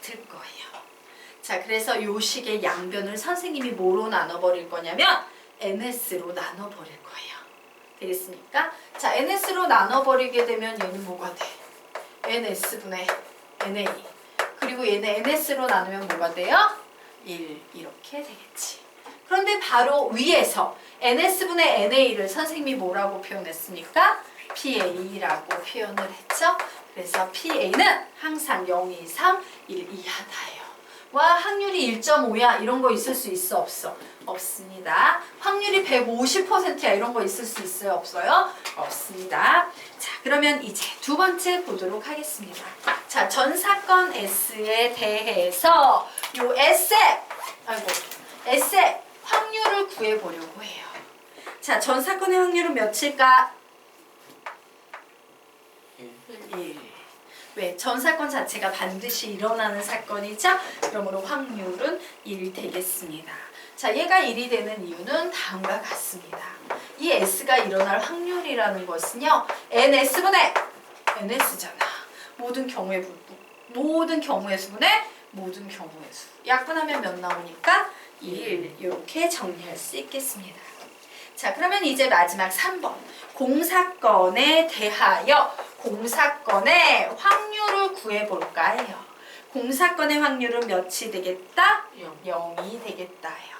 같을 거예요. 자, 그래서 요 식의 양변을 선생님이 뭐로 나눠버릴 거냐면 ns로 나눠버릴 거예요. 되겠습니까? 자, ns로 나눠버리게 되면 얘는 뭐가 돼? ns분의 na. 그리고 얘는 ns로 나누면 뭐가 돼요? 1 이렇게 되겠지. 그런데 바로 위에서 ns분의 na를 선생님이 뭐라고 표현했습니까? pa라고 표현을 했죠. 그래서 pa는 항상 0, 2, 3, 1 이하다예요. 와, 확률이 1.5야 이런 거 있을 수 있어 없어? 없습니다. 확률이 150%야 이런 거 있을 수 있어요 없어요? 없습니다. 자, 그러면 이제 두 번째 보도록 하겠습니다. 자, 전 사건 S에 대해서 요 S의 확률을 구해보려고 해요. 자, 전 사건의 확률은 몇일까? 1. 왜? 전 사건 자체가 반드시 일어나는 사건이죠? 그러므로 확률은 1 되겠습니다. 자, 얘가 1이 되는 이유는 다음과 같습니다. 이 S가 일어날 확률이라는 것은요, NS분의 NS잖아. 모든 경우의 수분의 모든 경우의 수. 약분하면 몇 나오니까? 1. 이렇게 정리할 수 있겠습니다. 자, 그러면 이제 마지막 3번. 공사건에 대하여 공사건의 확률을 구해볼까 해요. 공사건의 확률은 몇이 되겠다? 0이 되겠다요.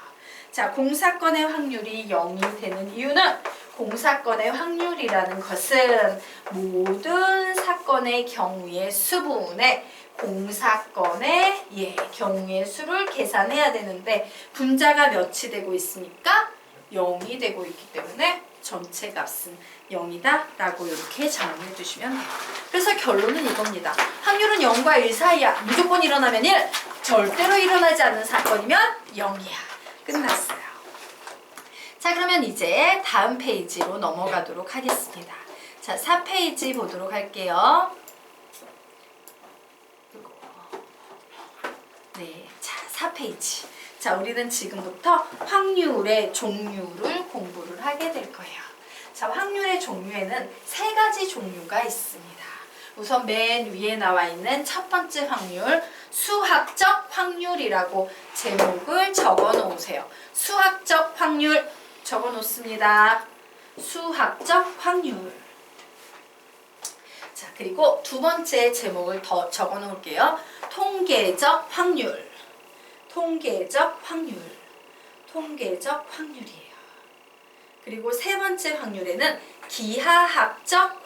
자, 공사건의 확률이 0이 되는 이유는 공사건의 확률이라는 것은 모든 사건의 경우의 수분의 공사건의 경우의 수를 계산해야 되는데 분자가 몇이 되고 있습니까? 0이 되고 있기 때문에 전체 값은 0이다 라고 이렇게 정리해 주시면 돼요. 그래서 결론은 이겁니다. 확률은 0과 1 사이야. 무조건 일어나면 1, 절대로 일어나지 않는 사건이면 0이야. 끝났어요. 자, 그러면 이제 다음 페이지로 넘어가도록 하겠습니다. 자, 4페이지 보도록 할게요. 네, 자, 4페이지. 자, 우리는 지금부터 확률의 종류를 공부를 하게 될 거예요. 자, 확률의 종류에는 3가지 종류가 있습니다. 우선 맨 위에 나와 있는 첫 번째 확률, 수학적 확률이라고 제목을 적어 놓으세요. 수학적 확률 적어 놓습니다. 수학적 확률. 자, 그리고 두 번째 제목을 더 적어 놓을게요. 통계적 확률. 통계적 확률이에요. 그리고 세 번째 확률에는 기하학적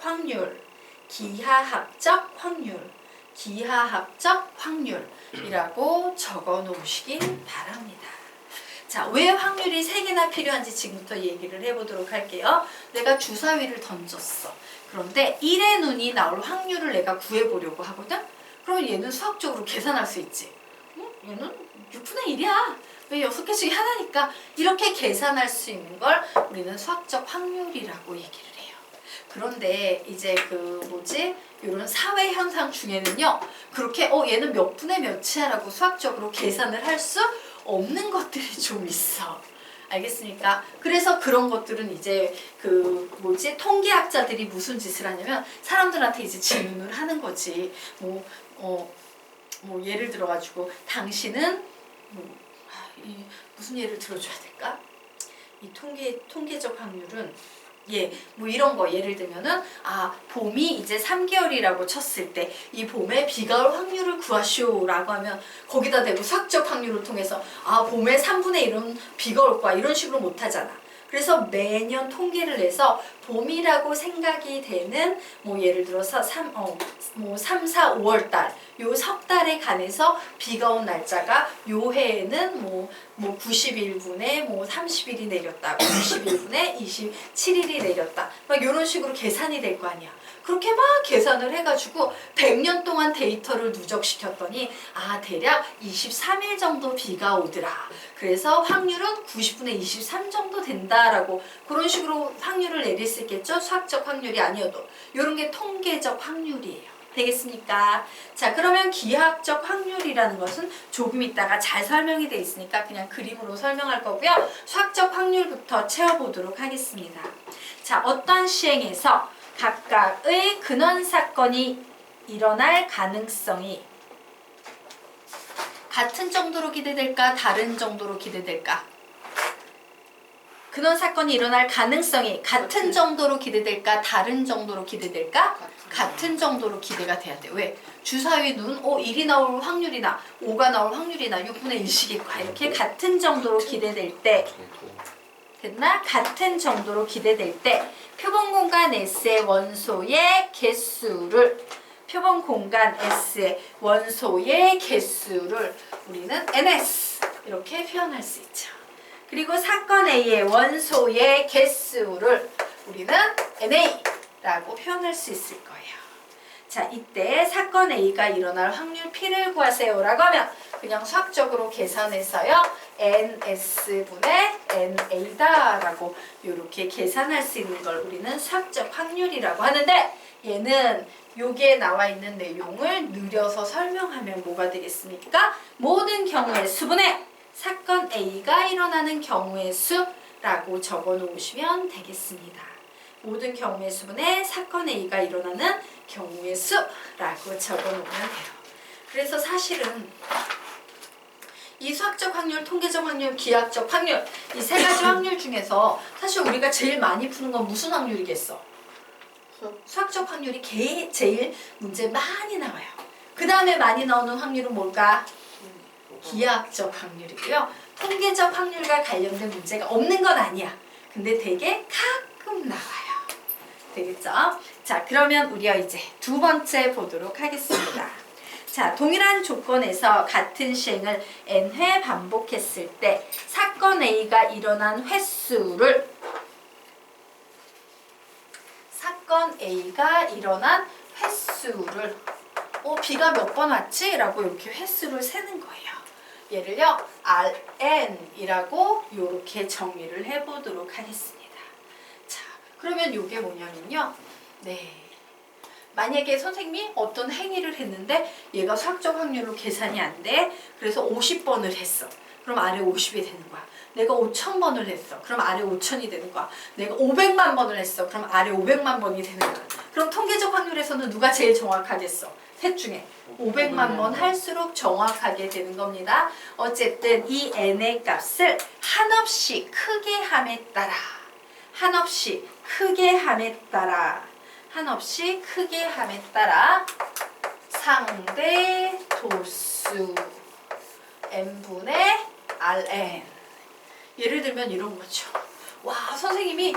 확률이라고 적어 놓으시기 바랍니다. 자, 왜 확률이 3개나 필요한지 지금부터 얘기를 해보도록 할게요. 내가 주사위를 던졌어. 그런데 1의 눈이 나올 확률을 내가 구해보려고 하거든? 그러면 얘는 수학적으로 계산할 수 있지. 얘는 6분의 1이야. 왜 6개 중에 하나니까. 이렇게 계산할 수 있는 걸 우리는 수학적 확률이라고 얘기를 해요. 그런데 이제 이런 사회 현상 중에는요, 그렇게 얘는 몇 분의 몇이야 라고 수학적으로 계산을 할 수 없는 것들이 좀 있어. 알겠습니까? 그래서 그런 것들은 이제 통계학자들이 무슨 짓을 하냐면 사람들한테 이제 질문을 하는 거지. 예를 들어가지고 당신은 무슨 예를 들어줘야 될까? 이 통계적 확률은 이런 거 예를 들면은 봄이 이제 3개월이라고 쳤을 때 이 봄에 비가 올 확률을 구하시오라고 하면 거기다 대고 수학적 확률을 통해서 봄에 3분의 1은 비가 올 거야 이런 식으로 못 하잖아. 그래서 매년 통계를 내서 봄이라고 생각이 되는 예를 들어서 3, 4, 5월 달 요 석 달에 관해서 비가 온 날짜가 요 해에는 91분에 30일이 내렸다. 91분에 27일이 내렸다. 막 요런 식으로 계산이 될 거 아니야. 그렇게 막 계산을 해가지고 100년 동안 데이터를 누적시켰더니 대략 23일 정도 비가 오더라. 그래서 확률은 90분의 23 정도 된다라고 그런 식으로 확률을 내릴 수 있겠죠? 수학적 확률이 아니어도. 요런 게 통계적 확률이에요. 되겠습니까? 자, 그러면 기하학적 확률이라는 것은 조금 있다가 잘 설명이 되어 있으니까 그냥 그림으로 설명할 거고요. 수학적 확률부터 채워보도록 하겠습니다. 자, 어떤 시행에서 각각의 근원 사건이 일어날 가능성이 같은 정도로 기대될까? 다른 정도로 기대될까? 그런 사건이 일어날 가능성이 같은 정도로 기대될까? 다른 정도로 기대될까? 같은 정도로 기대가 돼야 돼. 왜? 주사위 눈, 1이 나올 확률이나 5가 나올 확률이나 6분의 1씩일까? 이렇게 같은 정도로 기대될 때 됐나? 같은 정도로 기대될 때 표본 공간 S의 원소의 개수를 표본 공간 S의 원소의 개수를 우리는 NS 이렇게 표현할 수 있죠. 그리고 사건 A의 원소의 개수를 우리는 NA라고 표현할 수 있을 거예요. 자, 이때 사건 A가 일어날 확률 P를 구하세요라고 하면 그냥 수학적으로 계산해서요. NS분의 NA다라고 이렇게 계산할 수 있는 걸 우리는 수학적 확률이라고 하는데 얘는 여기에 나와 있는 내용을 느려서 설명하면 뭐가 되겠습니까? 모든 경우의 수분의 사건 A가 일어나는 경우의 수라고 적어 놓으시면 되겠습니다. 모든 경우의 수분의 사건 A가 일어나는 경우의 수라고 적어 놓으면 돼요. 그래서 사실은 이 수학적 확률, 통계적 확률, 기하적 확률 이 세 가지 확률 중에서 사실 우리가 제일 많이 푸는 건 무슨 확률이겠어? 수학적 확률이 제일 문제 많이 나와요. 그 다음에 많이 나오는 확률은 뭘까? 기하학적 확률이고요. 통계적 확률과 관련된 문제가 없는 건 아니야. 근데 되게 가끔 나와요. 되겠죠? 자, 그러면 우리가 이제 두 번째 보도록 하겠습니다. 자, 동일한 조건에서 같은 시행을 n회 반복했을 때 사건 A가 일어난 횟수를 B가 몇 번 왔지? 라고 이렇게 횟수를 세는 거예요. 얘를요, Rn이라고 이렇게 정의를 해보도록 하겠습니다. 자, 그러면 이게 뭐냐면요. 네. 만약에 선생님이 어떤 행위를 했는데 얘가 수학적 확률로 계산이 안 돼. 그래서 50번을 했어. 그럼 아래 50이 되는 거야. 내가 5,000번을 했어. 그럼 아래 5,000이 되는 거야. 내가 500만 번을 했어. 그럼 아래 500만 번이 되는 거야. 그럼 통계적 확률에서는 누가 제일 정확하겠어? 셋 중에 500만 번 할수록 정확하게 되는 겁니다. 어쨌든 이 n의 값을 한없이 크게 함에 따라 상대 도수 n분의 Rn. 예를 들면 이런 거죠. 와, 선생님이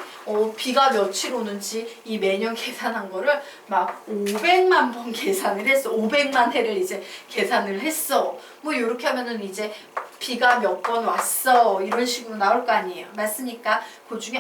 비가 며칠 오는지 이 매년 계산한 거를 막 500만 번 계산을 했어. 500만 해를 이제 계산을 했어. 뭐 이렇게 하면은 이제 비가 몇 번 왔어. 이런 식으로 나올 거 아니에요. 맞습니까? 그 중에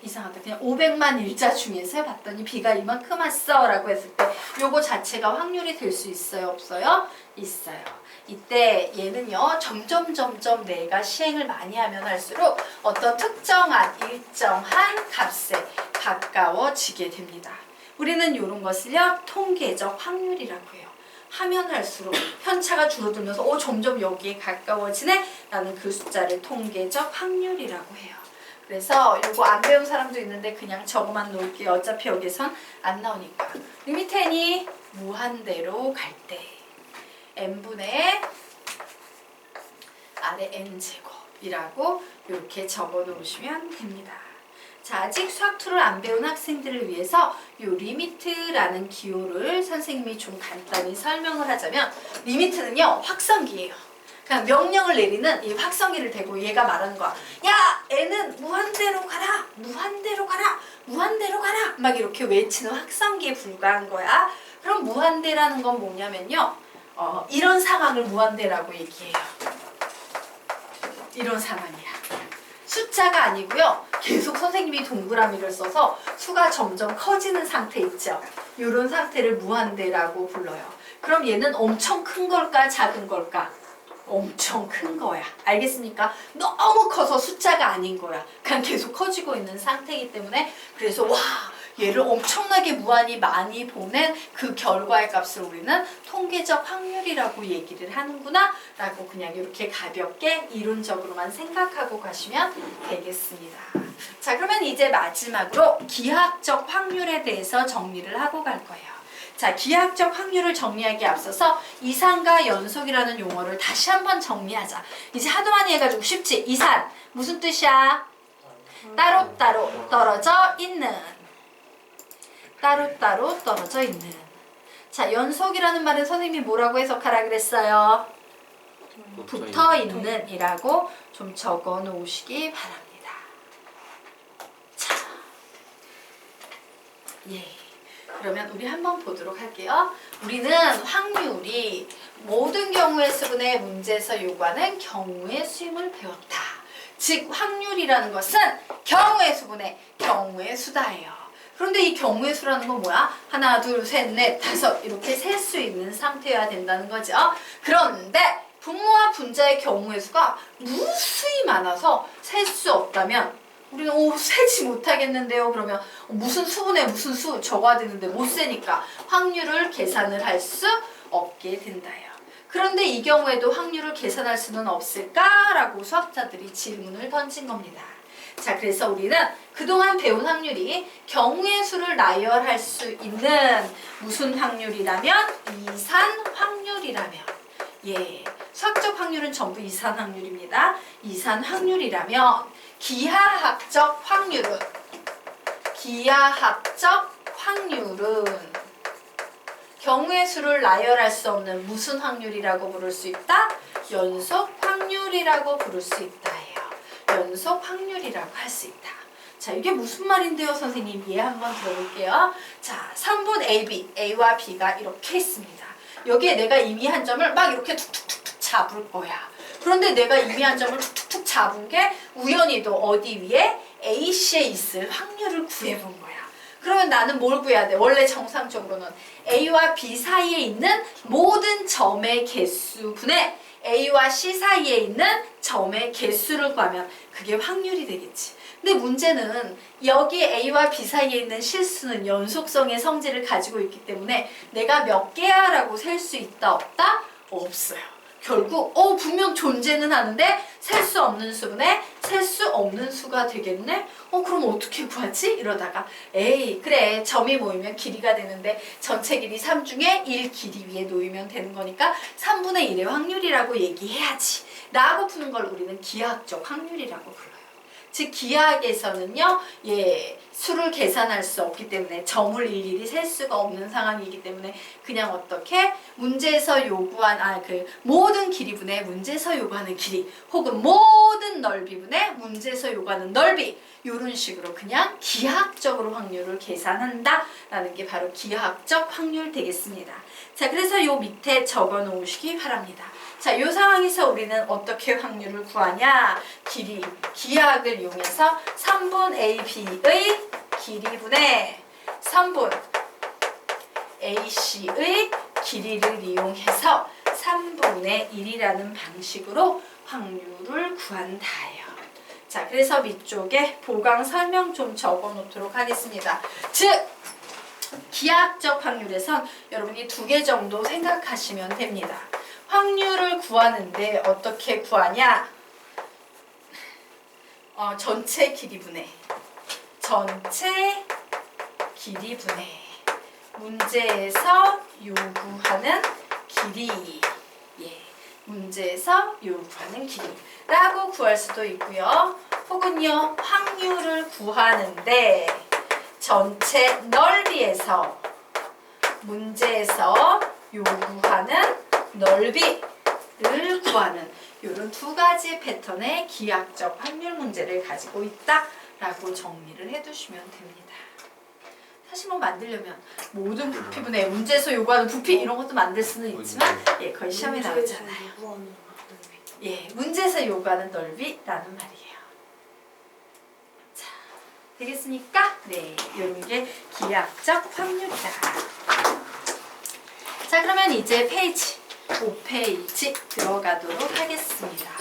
이상하다. 그냥 500만 일자 중에서 해봤더니 비가 이만큼 왔어 라고 했을 때 요거 자체가 확률이 될 수 있어요? 없어요? 있어요. 이때 얘는요, 점점 내가 시행을 많이 하면 할수록 어떤 특정한 일정한 값에 가까워지게 됩니다. 우리는 이런 것을요, 통계적 확률이라고 해요. 하면 할수록 편차가 줄어들면서 점점 여기에 가까워지네 라는 그 숫자를 통계적 확률이라고 해요. 그래서 이거 안 배운 사람도 있는데 그냥 적어만 놓을게요. 어차피 여기선 안 나오니까. 리미트 n이 무한대로 갈 때 n분의 아래 n제곱이라고 이렇게 적어 놓으시면 됩니다. 자, 아직 수학2를 안 배운 학생들을 위해서 이 리미트라는 기호를 선생님이 좀 간단히 설명을 하자면 리미트는요, 확성기예요. 그냥 명령을 내리는 이 확성기를 대고 얘가 말하는 거야. 야, n은 무한대로 가라, 무한대로 가라, 무한대로 가라 막 이렇게 외치는 확성기에 불과한 거야. 그럼 무한대라는 건 뭐냐면요, 이런 상황을 무한대라고 얘기해요. 이런 상황이야. 숫자가 아니고요, 계속 선생님이 동그라미를 써서 수가 점점 커지는 상태 있죠. 이런 상태를 무한대라고 불러요. 그럼 얘는 엄청 큰 걸까, 작은 걸까? 엄청 큰 거야. 알겠습니까? 너무 커서 숫자가 아닌 거야. 그냥 계속 커지고 있는 상태이기 때문에, 그래서 와, 얘를 엄청나게 무한히 많이 보낸 그 결과의 값을 우리는 통계적 확률이라고 얘기를 하는구나 라고 그냥 이렇게 가볍게 이론적으로만 생각하고 가시면 되겠습니다. 자, 그러면 이제 마지막으로 기하학적 확률에 대해서 정리를 하고 갈 거예요. 자, 기하학적 확률을 정리하기에 앞서서 이산과 연속이라는 용어를 다시 한번 정리하자. 이제 하도 많이 해가지고 쉽지? 이산 무슨 뜻이야? 따로따로 떨어져 있는. 따로따로 떨어져 있는. 자, 연속이라는 말은 선생님이 뭐라고 해석하라 그랬어요? 붙어 있는 이라고 좀 적어 놓으시기 바랍니다. 자, 예. 그러면 우리 한번 보도록 할게요. 우리는 확률이 모든 경우의 수분의 문제에서 요구하는 경우의 수임을 배웠다. 즉 확률이라는 것은 경우의 수분의 경우의 수다예요. 그런데 이 경우의 수라는 건 뭐야? 하나, 둘, 셋, 넷, 다섯 이렇게 셀 수 있는 상태여야 된다는 거죠. 그런데 분모와 분자의 경우의 수가 무수히 많아서 셀 수 없다면 우리는 세지 못하겠는데요. 그러면 무슨 수분에 무슨 수 적어야 되는데 못 세니까 확률을 계산을 할 수 없게 된다요. 그런데 이 경우에도 확률을 계산할 수는 없을까라고 수학자들이 질문을 던진 겁니다. 자, 그래서 우리는 그동안 배운 확률이 경우의 수를 나열할 수 있는 무슨 확률이라면 이산 확률이라면, 예, 수학적 확률은 전부 이산 확률입니다. 이산 확률이라면 기하학적 확률은 경우의 수를 나열할 수 없는 무슨 확률이라고 부를 수 있다? 연속 확률이라고 부를 수 있다 해요. 연속 확률이라고 할 수 있다. 자, 이게 무슨 말인데요, 선생님? 예, 한번 들어볼게요. 자, 3분 AB, A와 B가 이렇게 있습니다. 여기에 내가 이미 한 점을 막 이렇게 툭툭툭툭 잡을 거야. 그런데 내가 이미 한 점을 툭툭툭 잡은 게 우연히도 어디 위에 AC에 있을 확률을 구해본 거야. 그러면 나는 뭘 구해야 돼? 원래 정상적으로는 A와 B 사이에 있는 모든 점의 개수분의 A와 C 사이에 있는 점의 개수를 구하면 그게 확률이 되겠지. 근데 문제는 여기 A와 B 사이에 있는 실수는 연속성의 성질을 가지고 있기 때문에 내가 몇 개야 라고 셀 수 있다 없다? 없어요. 결국 분명 존재는 하는데 셀 수 없는 수분에 셀 수 없는 수가 되겠네? 그럼 어떻게 구하지? 이러다가 에이 그래 점이 모이면 길이가 되는데 전체 길이 3 중에 1 길이 위에 놓이면 되는 거니까 3분의 1의 확률이라고 얘기해야지 라고 푸는 걸 우리는 기하학적 확률이라고 불러요. 즉 기하학에서는요, 예, 수를 계산할 수 없기 때문에 점을 일일이 셀 수가 없는 상황이기 때문에 그냥 어떻게 문제에서 요구한 모든 길이분의 문제에서 요구하는 길이 혹은 모든 넓이분의 문제에서 요구하는 넓이 이런 식으로 그냥 기하학적으로 확률을 계산한다 라는 게 바로 기하학적 확률 되겠습니다. 자, 그래서 요 밑에 적어 놓으시기 바랍니다. 자, 이 상황에서 우리는 어떻게 확률을 구하냐? 기하학을 이용해서 3분 AB의 길이분의 3분 AC의 길이를 이용해서 3분의 1이라는 방식으로 확률을 구한다예요. 자, 그래서 밑쪽에 보강 설명 좀 적어 놓도록 하겠습니다. 즉, 기하학적 확률에선 여러분이 2개 정도 생각하시면 됩니다. 확률을 구하는데 어떻게 구하냐? 전체 길이분의 문제에서 요구하는 길이, 예, 문제에서 요구하는 길이라고 구할 수도 있고요. 혹은요, 확률을 구하는데 전체 넓이에서 문제에서 요구하는 넓이를 구하는 이런 2가지 패턴의 기하학적 확률 문제를 가지고 있다라고 정리를 해두시면 됩니다. 사실 뭐 만들려면 모든 부피분의 문제에서 요구하는 부피 이런 것도 만들 수는 있지만 예, 거의 시험에 나오잖아요. 예, 문제에서 요구하는 넓이라는 말이에요. 자, 되겠습니까? 네, 이런 게 기하학적 확률이다. 자, 그러면 이제 페이지 5페이지 들어가도록 하겠습니다.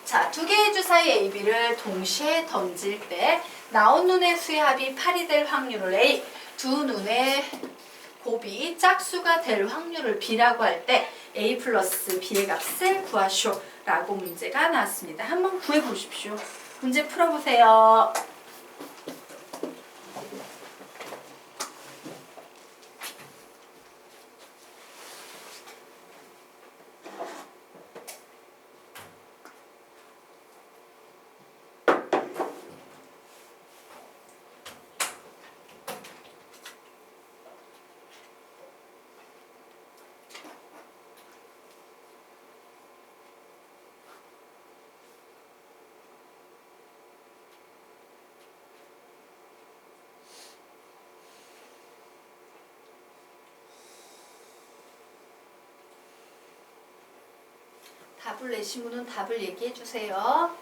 자, 2개의 주사위 AB를 동시에 던질 때 나온 눈의 수의 합이 8이 될 확률을 A, 두 눈의 곱이 짝수가 될 확률을 B라고 할 때 A 플러스 B의 값을 구하시오 라고 문제가 나왔습니다. 한번 구해보십시오. 문제 풀어보세요. 답을 내신 분은 답을 얘기해 주세요.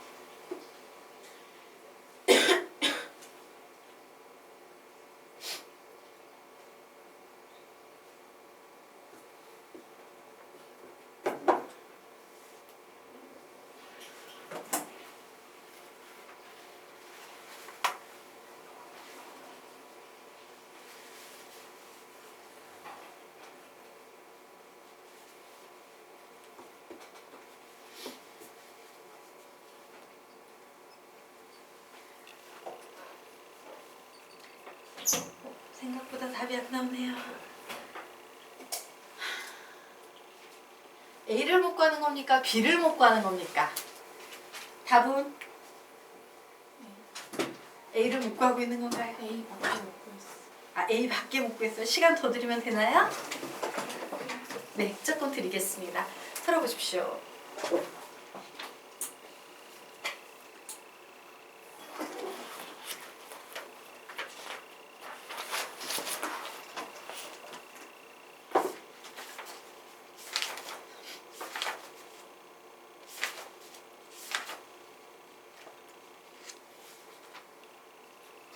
생각보다 답이 안 나오네요. A를 못 구하는 겁니까? B를 못 구하는 겁니까? 답은? A를 못 구하고 있는 건가요? A밖에 못 구했어. 아, A밖에 못 구했어요. 시간 더 드리면 되나요? 네, 조금 드리겠습니다. 털어보십시오.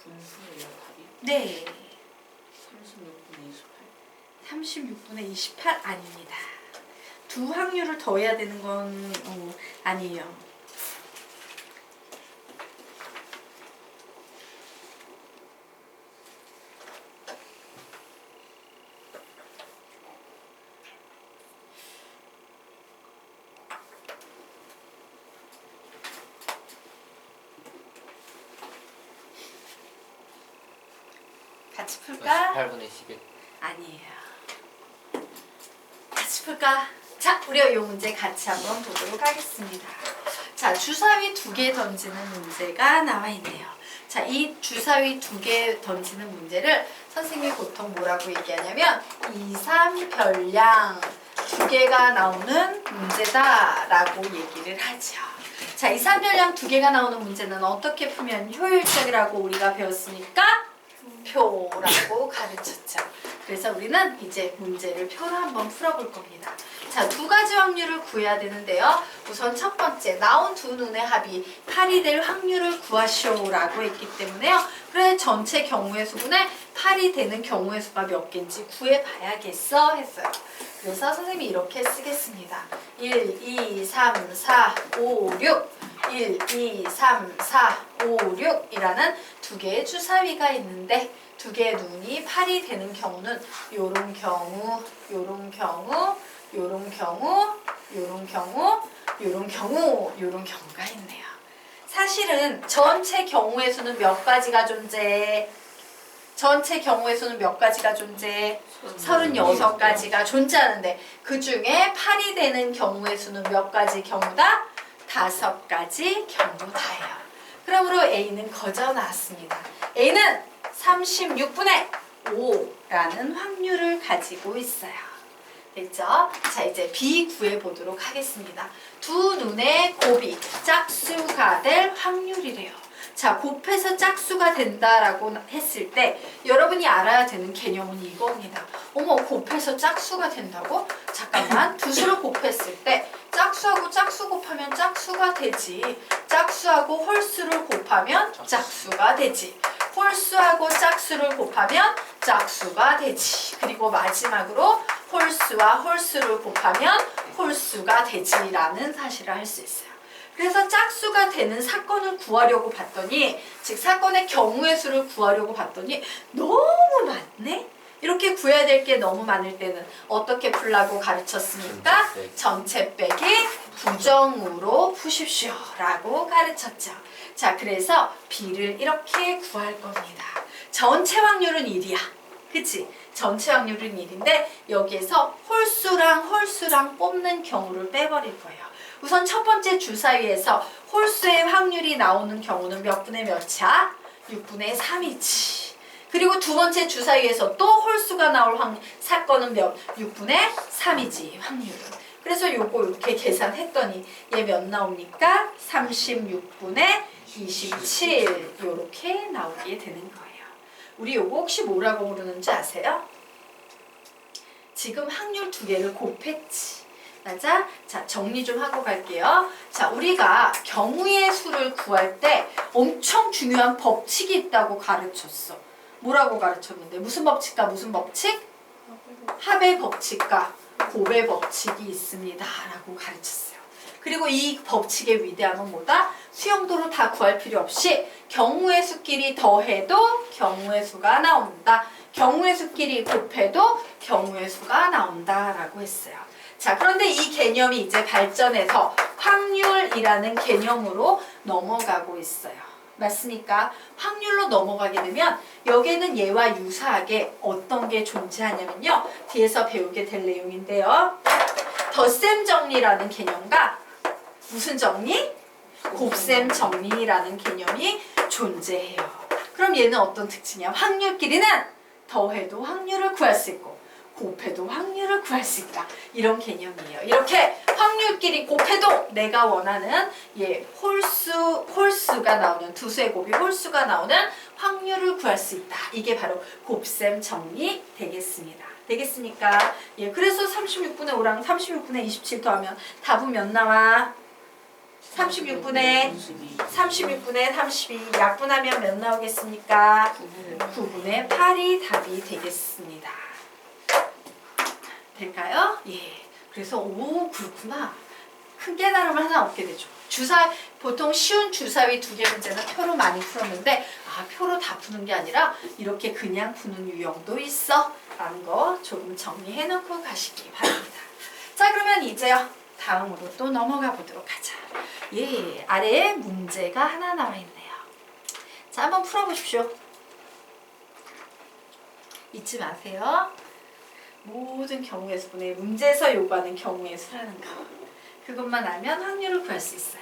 분수예요 답이? 네. 36분의 28. 36분의 28 아닙니다. 두 확률을 더해야 되는 건 아니에요. 같이 풀까? 18분의 11. 아니에요. 같이 풀까? 자, 우리가 이 문제 같이 한번 보도록 하겠습니다. 자, 주사위 2개 던지는 문제가 나와 있네요. 자, 이 주사위 2개 던지는 문제를 선생님이 보통 뭐라고 얘기하냐면 2, 3 별량 2개가 나오는 문제다라고 얘기를 하죠. 자, 2, 3 별량 2개가 나오는 문제는 어떻게 풀면 효율적이라고 우리가 배웠습니까? 표라고 가르쳤죠. 그래서 우리는 이제 문제를 표로 한번 풀어볼 겁니다. 자, 두 가지 확률을 구해야 되는데요. 우선 첫 번째, 나온 두 눈의 합이 8이 될 확률을 구하시오라고 했기 때문에요. 그래, 전체 경우의 수분에 8이 되는 경우의 수가 몇 개인지 구해봐야겠어 했어요. 그래서 선생님이 이렇게 쓰겠습니다. 1, 2, 3, 4, 5, 6 1, 2, 3, 4, 5, 6이라는 두 개의 주사위가 있는데 두 개의 눈이 8이 되는 경우는 요런 경우, 요런 경우, 요런 경우, 요런 경우, 요런 경우, 요런 경우가 있네요. 사실은 전체 경우의 수는 몇 가지가 존재해? 전체 경우의 수는 몇 가지가 존재해? 36가지가 존재하는데 그 중에 8이 되는 경우의 수는 몇 가지 경우다? 5가지 경우다예요. 그러므로 A는 거저 나왔습니다. A는 36분의 5라는 확률을 가지고 있어요. 됐죠? 자, 이제 B 구해보도록 하겠습니다. 두 눈의 곱이 짝수가 될 확률이래요. 자, 곱해서 짝수가 된다라고 했을 때 여러분이 알아야 되는 개념은 이겁니다. 어머, 곱해서 짝수가 된다고? 잠깐만, 두 수를 곱했을 때 짝수하고 짝수 곱하면 짝수가 되지. 짝수하고 홀수를 곱하면 짝수가 되지. 홀수하고 짝수를 곱하면 짝수가 되지. 그리고 마지막으로 홀수와 홀수를 곱하면 홀수가 되지라는 사실을 할 수 있어요. 그래서 짝수가 되는 사건을 구하려고 봤더니, 즉 사건의 경우의 수를 구하려고 봤더니 너무 많네? 이렇게 구해야 될 게 너무 많을 때는 어떻게 풀라고 가르쳤습니까? 전체 빼기 부정으로 푸십시오 라고 가르쳤죠. 자, 그래서 B를 이렇게 구할 겁니다. 전체 확률은 1이야. 그치? 전체 확률은 1인데 여기에서 홀수랑 홀수랑 뽑는 경우를 빼버릴 거예요. 우선 첫 번째 주사위에서 홀수의 확률이 나오는 경우는 몇 분의 몇이야? 6분의 3이지. 그리고 두 번째 주사위에서 또 홀수가 나올 사건은 몇? 6분의 3이지, 확률은. 그래서 요거 이렇게 계산했더니 얘 몇 나옵니까? 36분의 27 요렇게 나오게 되는 거예요. 우리 요거 혹시 뭐라고 부르는지 아세요? 지금 확률 두 개를 곱했지. 맞아? 자, 정리 좀 하고 갈게요. 자, 우리가 경우의 수를 구할 때 엄청 중요한 법칙이 있다고 가르쳤어. 뭐라고 가르쳤는데? 무슨 법칙과 무슨 법칙? 합의 법칙과 곱의 법칙이 있습니다. 라고 가르쳤어요. 그리고 이 법칙의 위대함은 뭐다? 수용도로 다 구할 필요 없이 경우의 수끼리 더해도 경우의 수가 나온다. 경우의 수끼리 곱해도 경우의 수가 나온다. 라고 했어요. 자, 그런데 이 개념이 이제 발전해서 확률이라는 개념으로 넘어가고 있어요. 맞습니까? 확률로 넘어가게 되면 여기에는 얘와 유사하게 어떤 게 존재하냐면요. 뒤에서 배우게 될 내용인데요. 덧셈 정리라는 개념과 무슨 정리? 곱셈 정리라는 개념이 존재해요. 그럼 얘는 어떤 특징이야? 확률끼리는 더해도 확률을 구할 수 있고 곱해도 확률을 구할 수 있다. 이런 개념이에요. 이렇게 확률끼리 곱해도 내가 원하는 홀수가 나오는 두 수의 곱이 홀수가 나오는 확률을 구할 수 있다. 이게 바로 곱셈 정리 되겠습니다. 되겠습니까? 예, 그래서 36분의 5랑 36분의 27 더하면 답은 몇 나와? 36분의 32 약분하면 몇 나오겠습니까? 9분의 8이 답이 되겠습니다. 될까요? 예. 그래서 오 그렇구나. 큰 깨달음을 하나 얻게 되죠. 보통 쉬운 주사위 2개 문제는 표로 많이 풀었는데 표로 다 푸는 게 아니라 이렇게 그냥 푸는 유형도 있어 라는 거 조금 정리해 놓고 가시기 바랍니다. 자, 그러면 이제요 다음으로 또 넘어가 보도록 하자. 예, 아래에 문제가 하나 나와 있네요. 자, 한번 풀어보십시오. 잊지 마세요. 모든 경우의 수분의 문제에서 요구하는 경우의 수라는 거. 그것만 알면 확률을 구할 수 있어요.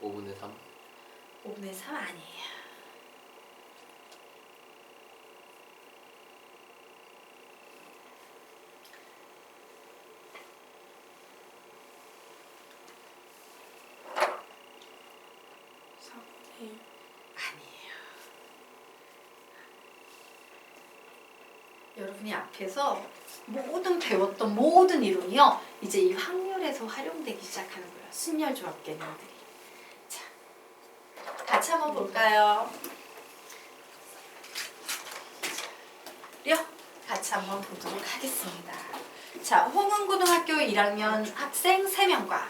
(5분의 3) 5분의 3 아니에요. 아니에요. 여러분이 앞에서 배웠던 모든 이론이요 이제 이 확률에서 활용되기 시작하는 거예요. 순열 조합 개념들이. 자, 같이 한번 볼까요? 같이 한번 보도록 하겠습니다. 자, 홍은고등학교 1학년 학생 3명과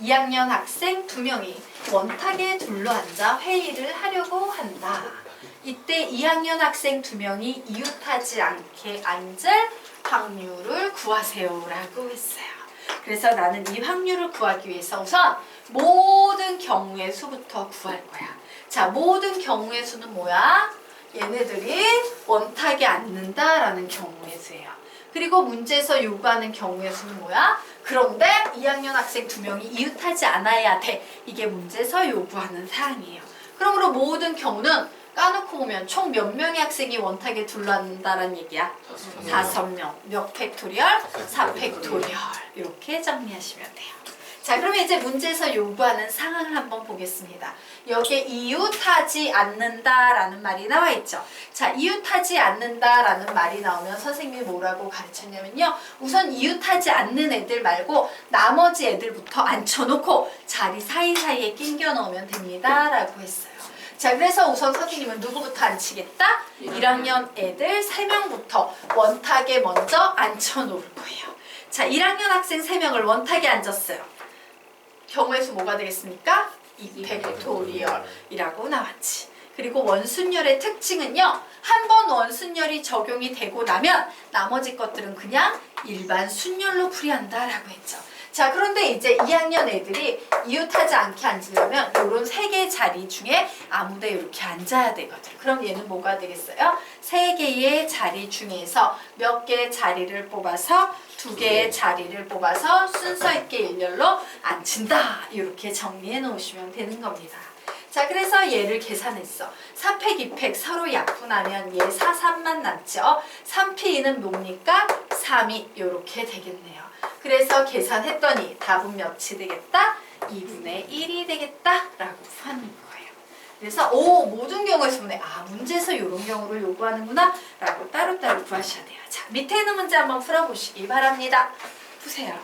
2학년 학생 2명이 원탁에 둘러앉아 회의를 하려고 한다. 이때 2학년 학생 2명이 이웃하지 않게 앉을 확률을 구하세요 라고 했어요. 그래서 나는 이 확률을 구하기 위해서 우선 모든 경우의 수부터 구할 거야. 자, 모든 경우의 수는 뭐야? 얘네들이 원탁에 앉는다라는 경우의 수예요. 그리고 문제에서 요구하는 경우의 수는 뭐야? 그런데 2학년 학생 2명이 이웃하지 않아야 돼. 이게 문제에서 요구하는 사항이에요. 그러므로 모든 경우는 까놓고 보면 총 몇 명의 학생이 원탁에 둘러앉는다는 얘기야? 5명. 몇 팩토리얼? 4팩토리얼. 이렇게 정리하시면 돼요. 자, 그러면 이제 문제에서 요구하는 상황을 한번 보겠습니다. 여기에 이웃하지 않는다라는 말이 나와 있죠. 자, 이웃하지 않는다라는 말이 나오면 선생님이 뭐라고 가르쳤냐면요. 우선 이웃하지 않는 애들 말고 나머지 애들부터 앉혀놓고 자리 사이사이에 낑겨 넣으면 됩니다. 라고 했어요. 자, 그래서 우선 선생님은 누구부터 앉히겠다? 1학년 애들 3명부터 원탁에 먼저 앉혀놓을 거예요. 자, 1학년 학생 3명을 원탁에 앉았어요. 경우의 수 뭐가 되겠습니까? 2팩토리얼이라고 나왔지. 그리고 원순열의 특징은요. 한 번 원순열이 적용이 되고 나면 나머지 것들은 그냥 일반 순열로 풀이한다라고 했죠. 자, 그런데 이제 2학년 애들이 이웃하지 않게 앉으려면 이런 3개의 자리 중에 아무데 이렇게 앉아야 되거든. 그럼 얘는 뭐가 되겠어요? 3개의 자리 중에서 몇 개의 자리를 뽑아서 2개의 자리를 뽑아서 순서 있게 일렬로 앉힌다. 이렇게 정리해 놓으시면 되는 겁니다. 자, 그래서 얘를 계산했어. 4팩, 2팩 서로 약분하면 얘 4, 3만 남죠. 3P2는 뭡니까? 3이 이렇게 되겠네요. 그래서 계산했더니 답은 몇이 되겠다? 2분의 1이 되겠다라고 하는 거예요. 그래서 모든 경우에서 문제에서 이런 경우를 요구하는구나 라고 따로따로 구하셔야 돼요. 자, 밑에 있는 문제 한번 풀어보시기 바랍니다. 푸세요.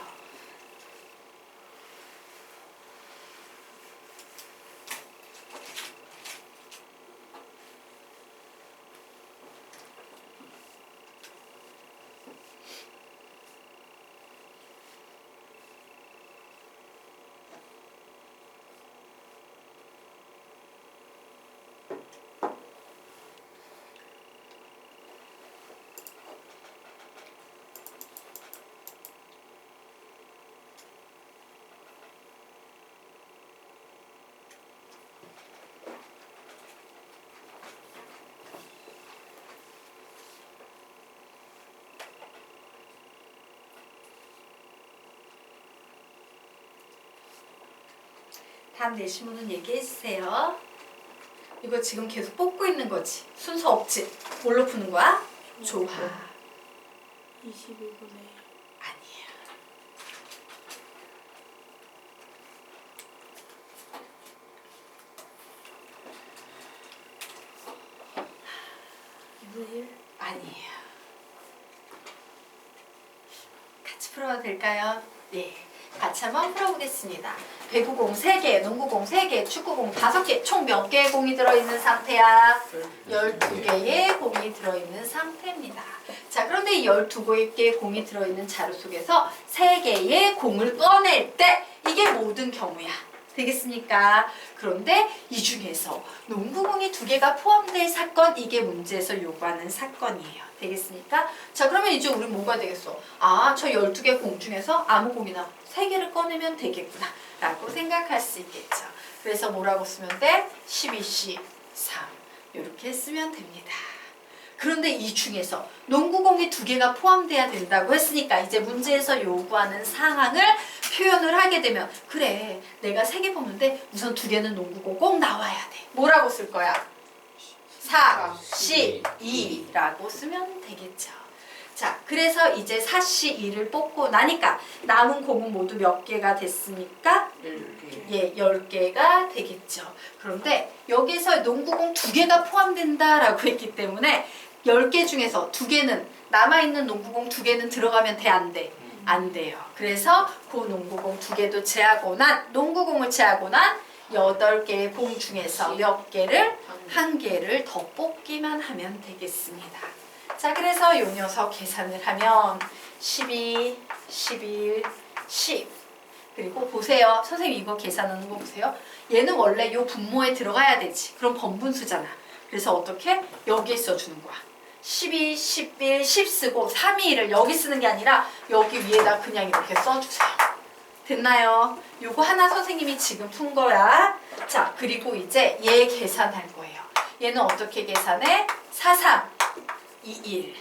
다음 내신 문은 얘기해주세요. 이거 지금 계속 뽑고 있는 거지. 순서 없지? 뭘로 푸는 거야? 조화. 22분의 아니야. 아니에요. 같이 풀어도 될까요? 네. 같이 한번 풀어보겠습니다. 배구공 3개, 농구공 3개, 축구공 5개, 총 몇 개의 공이 들어있는 상태야? 12개의 공이 들어있는 상태입니다. 자, 그런데 이 12개의 공이 들어있는 자루 속에서 3개의 공을 꺼낼 때 이게 모든 경우야. 되겠습니까? 그런데 이 중에서 농구공이 2개가 포함될 사건, 이게 문제에서 요구하는 사건이에요. 되겠습니까? 자, 그러면 이제 우리 뭐가 되겠어? 저 12개 공 중에서 아무 공이나 3개를 꺼내면 되겠구나 라고 생각할 수 있겠죠. 그래서 뭐라고 쓰면 돼? 12C 3 이렇게 쓰면 됩니다. 그런데 이 중에서 농구공이 2개가 포함돼야 된다고 했으니까 이제 문제에서 요구하는 상황을 표현을 하게 되면 그래, 내가 3개 뽑는데 우선 2개는 농구공 꼭 나와야 돼. 뭐라고 쓸 거야? 4C 2라고 쓰면 되겠죠. 자, 그래서 이제 4C 2를 뽑고 나니까 남은 공은 모두 몇 개가 됐습니까? 10개. 예, 10개가 되겠죠. 그런데 여기서 농구공 2개가 포함된다라고 했기 때문에 10개 중에서 2개는 남아있는 농구공 2개는 들어가면 돼, 안 돼? 안 돼요. 그래서 그 농구공 2개도 제하고 난 농구공을 제하고 난 8개의 공 중에서 몇 개를? 1개를 더 뽑기만 하면 되겠습니다. 자, 그래서 이 녀석 계산을 하면 12, 11, 10 그리고 보세요. 선생님 이거 계산하는 거 보세요. 얘는 원래 요 분모에 들어가야 되지. 그럼 번분수잖아. 그래서 어떻게? 여기에 써주는 거야. 12, 11, 10 쓰고 3, 2, 1을 여기 쓰는 게 아니라 여기 위에다 그냥 이렇게 써주세요. 됐나요? 요거 하나 선생님이 지금 푼 거야. 자, 그리고 이제 얘 계산할 거예요. 얘는 어떻게 계산해? 4, 3, 2, 1.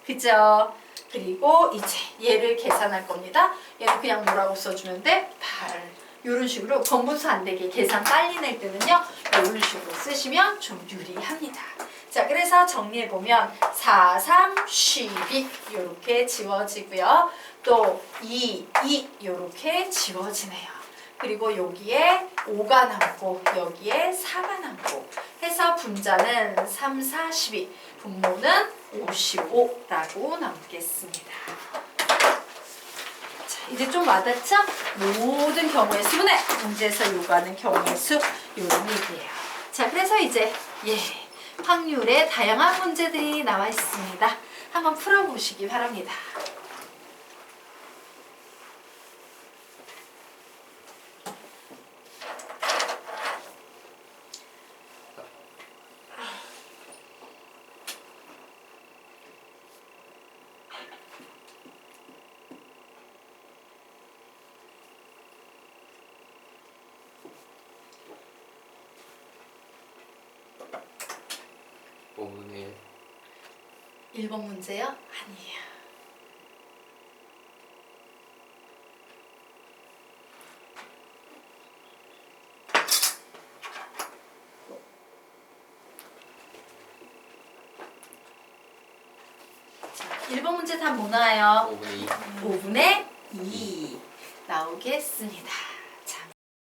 그죠? 그리고 이제 얘를 계산할 겁니다. 얘는 그냥 뭐라고 써주면 돼? 8. 이런 식으로 번분수 안 되게 계산 빨리 낼 때는요. 이런 식으로 쓰시면 좀 유리합니다. 자, 그래서 정리해보면 4, 3, 12 이렇게 지워지고요. 또 2, 2 이렇게 지워지네요. 그리고 여기에 5가 남고 여기에 4가 남고 해서 분자는 3, 4, 12 분모는 55라고 남겠습니다. 자, 이제 좀 와닿죠? 모든 경우의 수분의 문제에서 요구하는 경우의 수 이런 얘기예요. 자, 그래서 이제 확률의 다양한 문제들이 나와 있습니다. 한번 풀어보시기 바랍니다. 오늘 1번 문제요? 아니에요. 자, 1번 문제 답 뭐 나와요? 5분의 2 5분의 2 나오겠습니다.